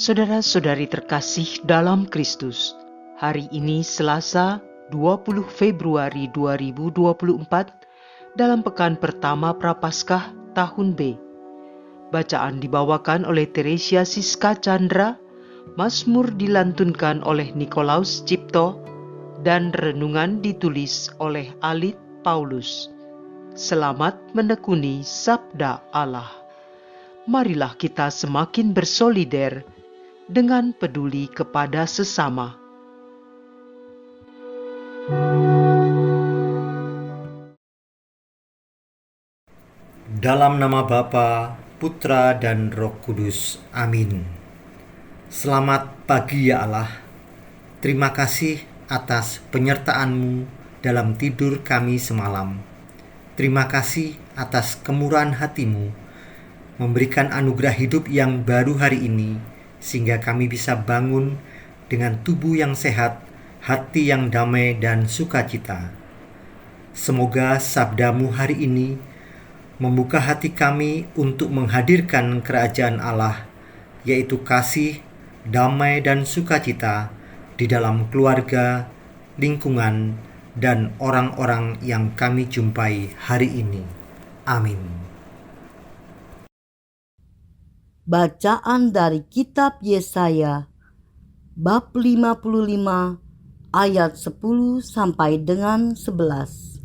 Saudara-saudari terkasih dalam Kristus, hari ini Selasa 20 Februari 2024 dalam pekan pertama Prapaskah tahun B. Bacaan dibawakan oleh Teresia Siska Chandra, Mazmur dilantunkan oleh Nikolaus Cipto, dan renungan ditulis oleh Alit Paulus. Selamat menekuni Sabda Allah. Marilah kita semakin bersolider dengan peduli kepada sesama. Dalam nama Bapa, Putra, dan Roh Kudus. Amin. Selamat pagi ya Allah. Terima kasih atas penyertaan-Mu dalam tidur kami semalam. Terima kasih atas kemurahan hati-Mu memberikan anugerah hidup yang baru hari ini, sehingga kami bisa bangun dengan tubuh yang sehat, hati yang damai dan sukacita. Semoga sabda-Mu hari ini membuka hati kami untuk menghadirkan kerajaan Allah, yaitu kasih, damai, dan sukacita di dalam keluarga, lingkungan, dan orang-orang yang kami jumpai hari ini. Amin. Bacaan dari kitab Yesaya bab 55 ayat 10 sampai dengan 11.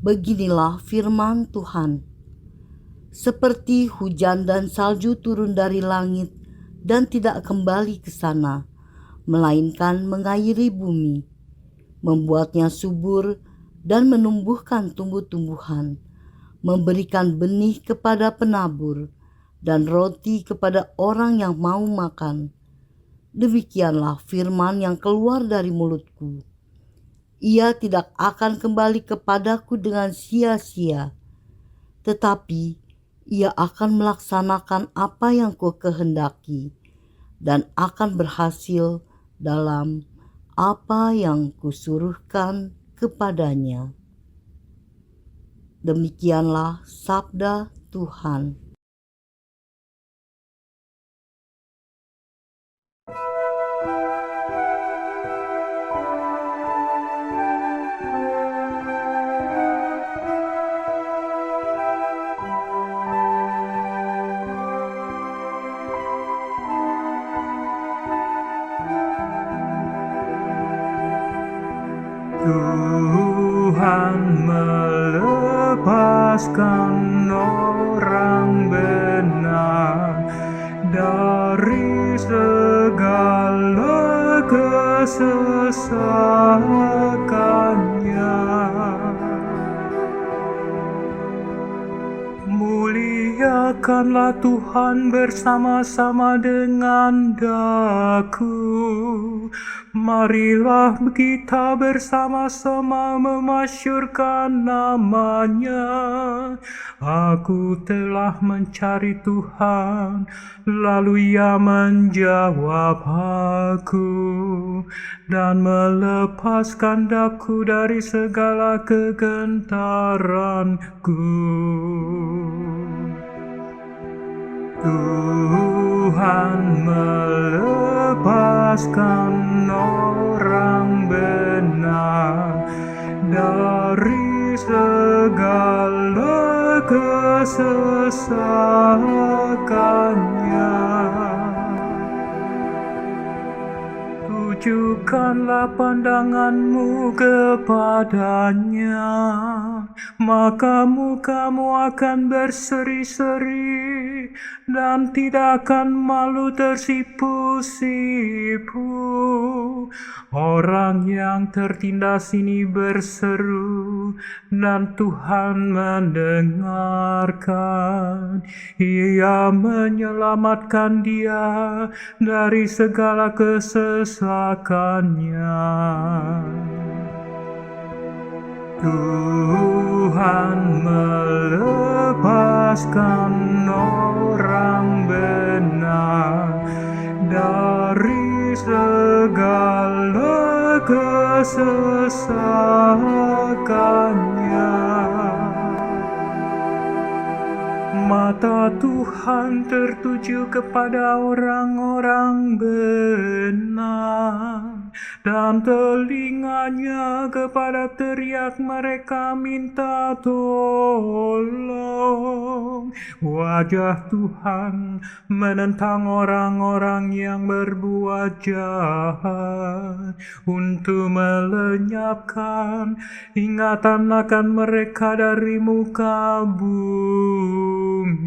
Beginilah firman Tuhan. Seperti hujan dan salju turun dari langit dan tidak kembali ke sana, melainkan mengairi bumi, membuatnya subur dan menumbuhkan tumbuh-tumbuhan, memberikan benih kepada penabur dan roti kepada orang yang mau makan. Demikianlah firman yang keluar dari mulutku. Ia tidak akan kembali kepadaku dengan sia-sia, tetapi ia akan melaksanakan apa yang kukehendaki dan akan berhasil dalam apa yang kusuruhkan kepadanya. Demikianlah sabda Tuhan. Tuhan melepaskan orang benar dari segala kesesakannya. Muliakanlah Tuhan bersama-sama dengan daku. Marilah kita bersama-sama memasyurkan namanya. Aku telah mencari Tuhan, lalu Ia menjawab aku dan melepaskan daku dari segala kegentaranku. Tuhan melepaskan orang benar dari segala kesesakannya. Tujukanlah pandanganmu kepadanya, maka mukamu akan berseri-seri dan tidak akan malu tersipu-sipu. Orang yang tertindas ini berseru dan Tuhan mendengarkan. Ia menyelamatkan dia dari segala kesesakannya. Tuhan melepaskan orang benar dari segala kesesakannya. Mata Tuhan tertuju kepada orang-orang benar, dan telinganya kepada teriak mereka minta tolong. Wajah Tuhan menentang orang-orang yang berbuat jahat, untuk melenyapkan ingatan akan mereka dari muka bumi.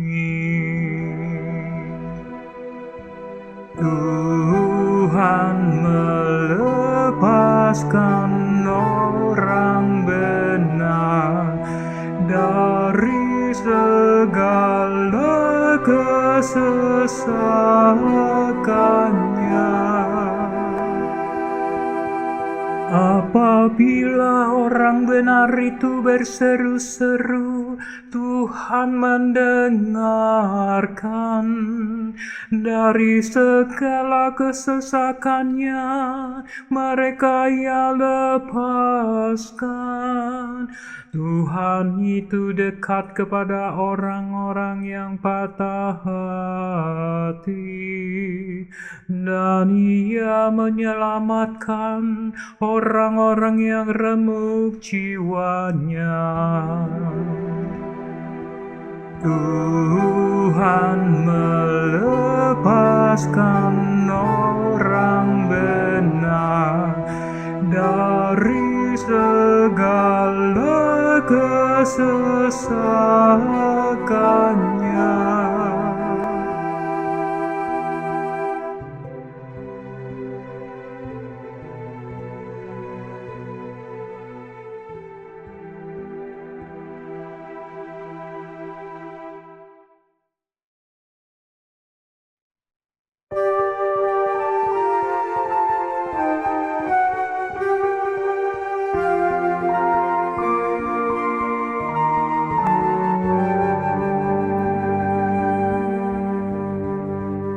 Tuhan melepaskan orang benar dari segala kesesakannya. Apabila orang benar itu berseru-seru, Tuhan mendengarkan. Dari segala kesesakannya mereka Ia lepaskan. Tuhan itu dekat kepada orang-orang yang patah hati, dan Ia menyelamatkan orang-orang yang remuk jiwanya. Tuhan melepaskan orang benar dari segala kesesakannya.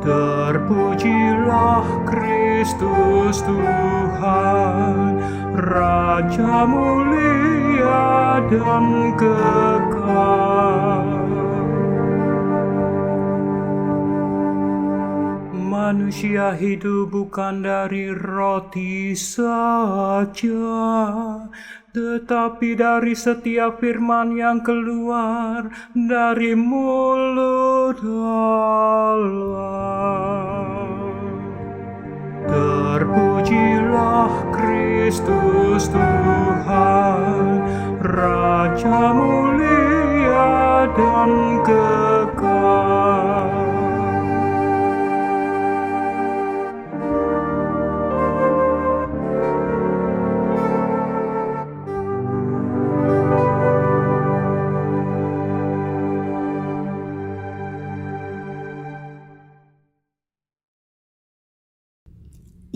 Terpujilah Kristus Tuhan, Raja mulia dan kekal. Manusia hidup bukan dari roti saja, tetapi dari setiap firman yang keluar dari mulut Allah. Terpujilah Kristus Tuhan, Raja mulia dan kekal.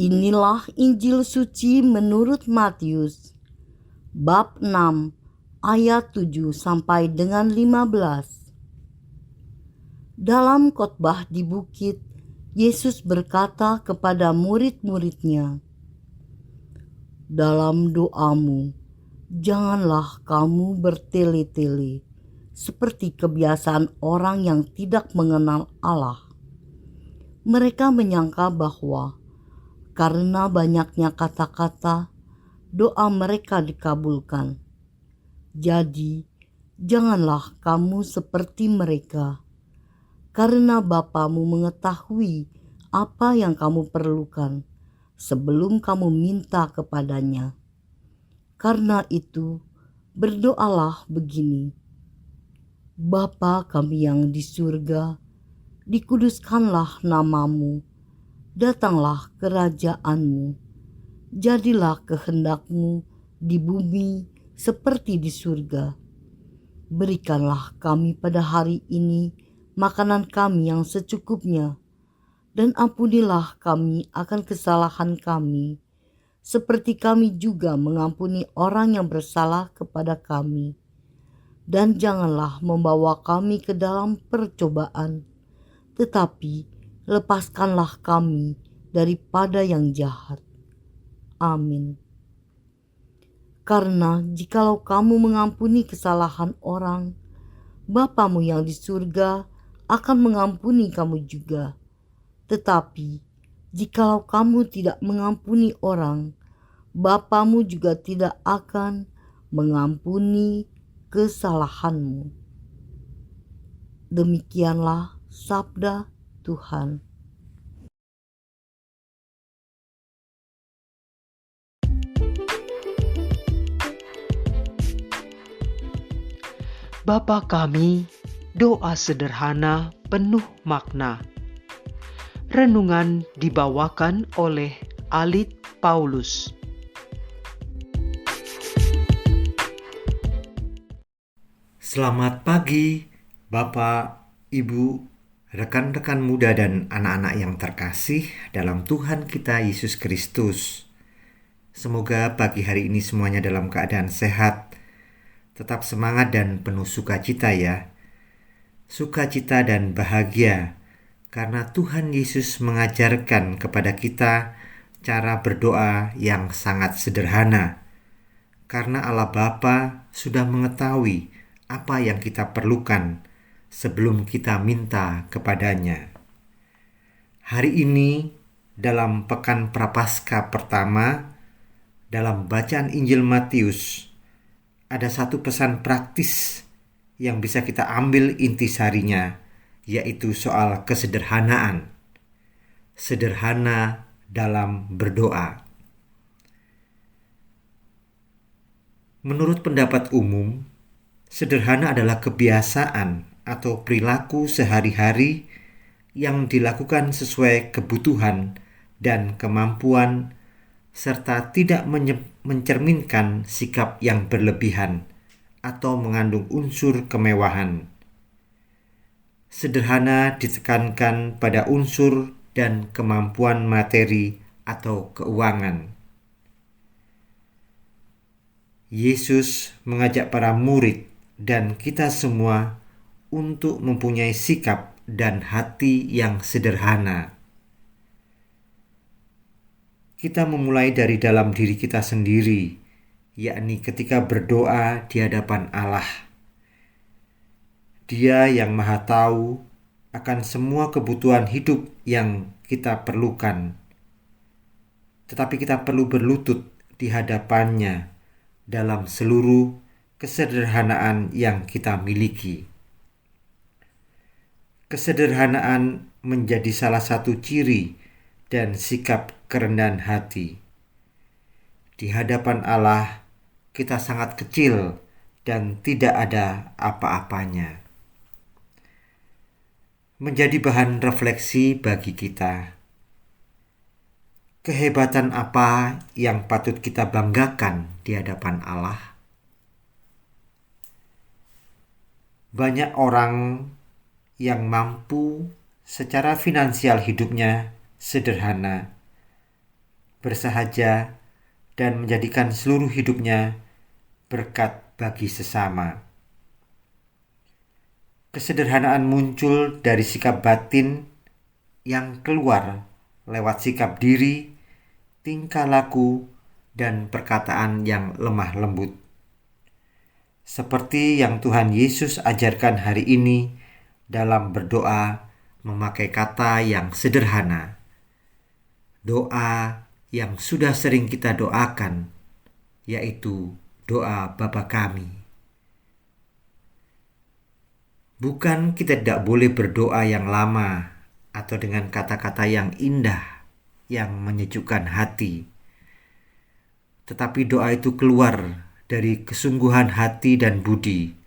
Inilah Injil suci menurut Matius, bab 6, ayat 7 sampai dengan 15. Dalam khotbah di bukit, Yesus berkata kepada murid-muridnya, "Dalam doamu, janganlah kamu bertele-tele, seperti kebiasaan orang yang tidak mengenal Allah. Mereka menyangka bahwa karena banyaknya kata-kata, doa mereka dikabulkan. Jadi, janganlah kamu seperti mereka, karena Bapamu mengetahui apa yang kamu perlukan sebelum kamu minta kepadanya. Karena itu, berdoalah begini: Bapa kami yang di surga, dikuduskanlah namamu, datanglah kerajaan-Mu, jadilah kehendak-Mu di bumi seperti di surga. Berikanlah kami pada hari ini makanan kami yang secukupnya, dan ampunilah kami akan kesalahan kami, seperti kami juga mengampuni orang yang bersalah kepada kami. Dan janganlah membawa kami ke dalam percobaan, tetapi lepaskanlah kami daripada yang jahat. Amin. Karena jikalau kamu mengampuni kesalahan orang, Bapamu yang di surga akan mengampuni kamu juga. Tetapi jikalau kamu tidak mengampuni orang, Bapamu juga tidak akan mengampuni kesalahanmu. Demikianlah sabda Tuhan. Bapa kami, doa sederhana penuh makna. Renungan dibawakan oleh Alit Paulus. Selamat pagi, Bapak, Ibu, rekan-rekan muda dan anak-anak yang terkasih dalam Tuhan kita Yesus Kristus. Semoga pagi hari ini semuanya dalam keadaan sehat, tetap semangat dan penuh sukacita ya. Sukacita dan bahagia karena Tuhan Yesus mengajarkan kepada kita cara berdoa yang sangat sederhana. Karena Allah Bapa sudah mengetahui apa yang kita perlukan sebelum kita minta kepadanya. Hari ini dalam Pekan Prapaskah pertama, dalam bacaan Injil Matius, ada satu pesan praktis yang bisa kita ambil intisarinya, yaitu soal kesederhanaan. Sederhana dalam berdoa. Menurut pendapat umum, sederhana adalah kebiasaan atau perilaku sehari-hari yang dilakukan sesuai kebutuhan dan kemampuan serta tidak mencerminkan sikap yang berlebihan atau mengandung unsur kemewahan. Sederhana ditekankan pada unsur dan kemampuan materi atau keuangan. Yesus mengajak para murid dan kita semua untuk mempunyai sikap dan hati yang sederhana. Kita memulai dari dalam diri kita sendiri, yakni ketika berdoa di hadapan Allah. Dia yang Maha Tahu akan semua kebutuhan hidup yang kita perlukan. Tetapi kita perlu berlutut di hadapannya dalam seluruh kesederhanaan yang kita miliki. Kesederhanaan menjadi salah satu ciri dan sikap kerendahan hati. Di hadapan Allah, kita sangat kecil dan tidak ada apa-apanya. Menjadi bahan refleksi bagi kita. Kehebatan apa yang patut kita banggakan di hadapan Allah? Banyak orang yang mampu secara finansial hidupnya sederhana, bersahaja, dan menjadikan seluruh hidupnya berkat bagi sesama. Kesederhanaan muncul dari sikap batin yang keluar lewat sikap diri, tingkah laku, dan perkataan yang lemah lembut. Seperti yang Tuhan Yesus ajarkan hari ini dalam berdoa memakai kata yang sederhana. Doa yang sudah sering kita doakan, yaitu doa Bapa kami. Bukan kita tidak boleh berdoa yang lama atau dengan kata-kata yang indah, yang menyejukkan hati. Tetapi doa itu keluar dari kesungguhan hati dan budi,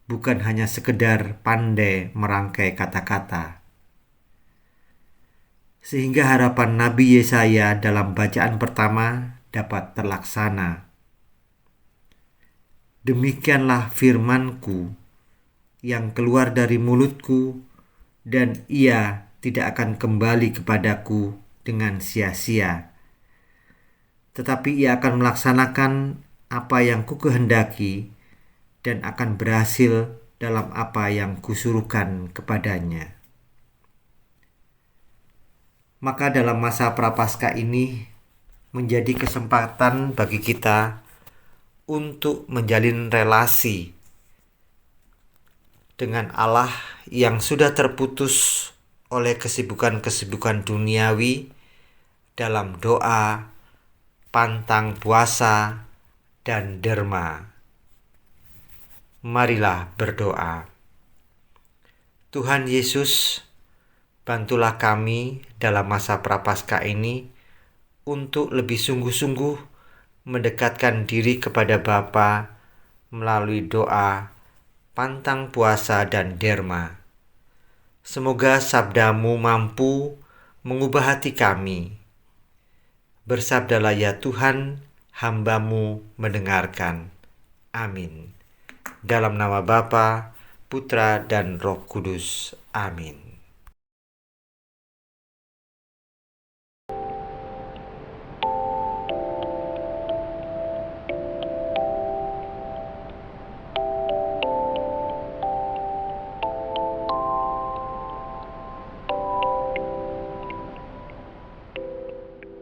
bukan hanya sekedar pandai merangkai kata-kata. Sehingga harapan Nabi Yesaya dalam bacaan pertama dapat terlaksana. Demikianlah firman-Ku yang keluar dari mulutku, dan ia tidak akan kembali kepadaku dengan sia-sia. Tetapi ia akan melaksanakan apa yang kukehendaki dan akan berhasil dalam apa yang kusuruhkan kepadanya. Maka dalam masa Prapaskah ini menjadi kesempatan bagi kita untuk menjalin relasi dengan Allah yang sudah terputus oleh kesibukan-kesibukan duniawi dalam doa, pantang puasa, dan derma. Marilah berdoa. Tuhan Yesus, bantulah kami dalam masa Prapaskah ini untuk lebih sungguh-sungguh mendekatkan diri kepada Bapa melalui doa, pantang puasa, dan derma. Semoga sabda-Mu mampu mengubah hati kami. Bersabdalah ya Tuhan, hamba-Mu mendengarkan. Amin. Dalam nama Bapa, Putra, dan Roh Kudus. Amin.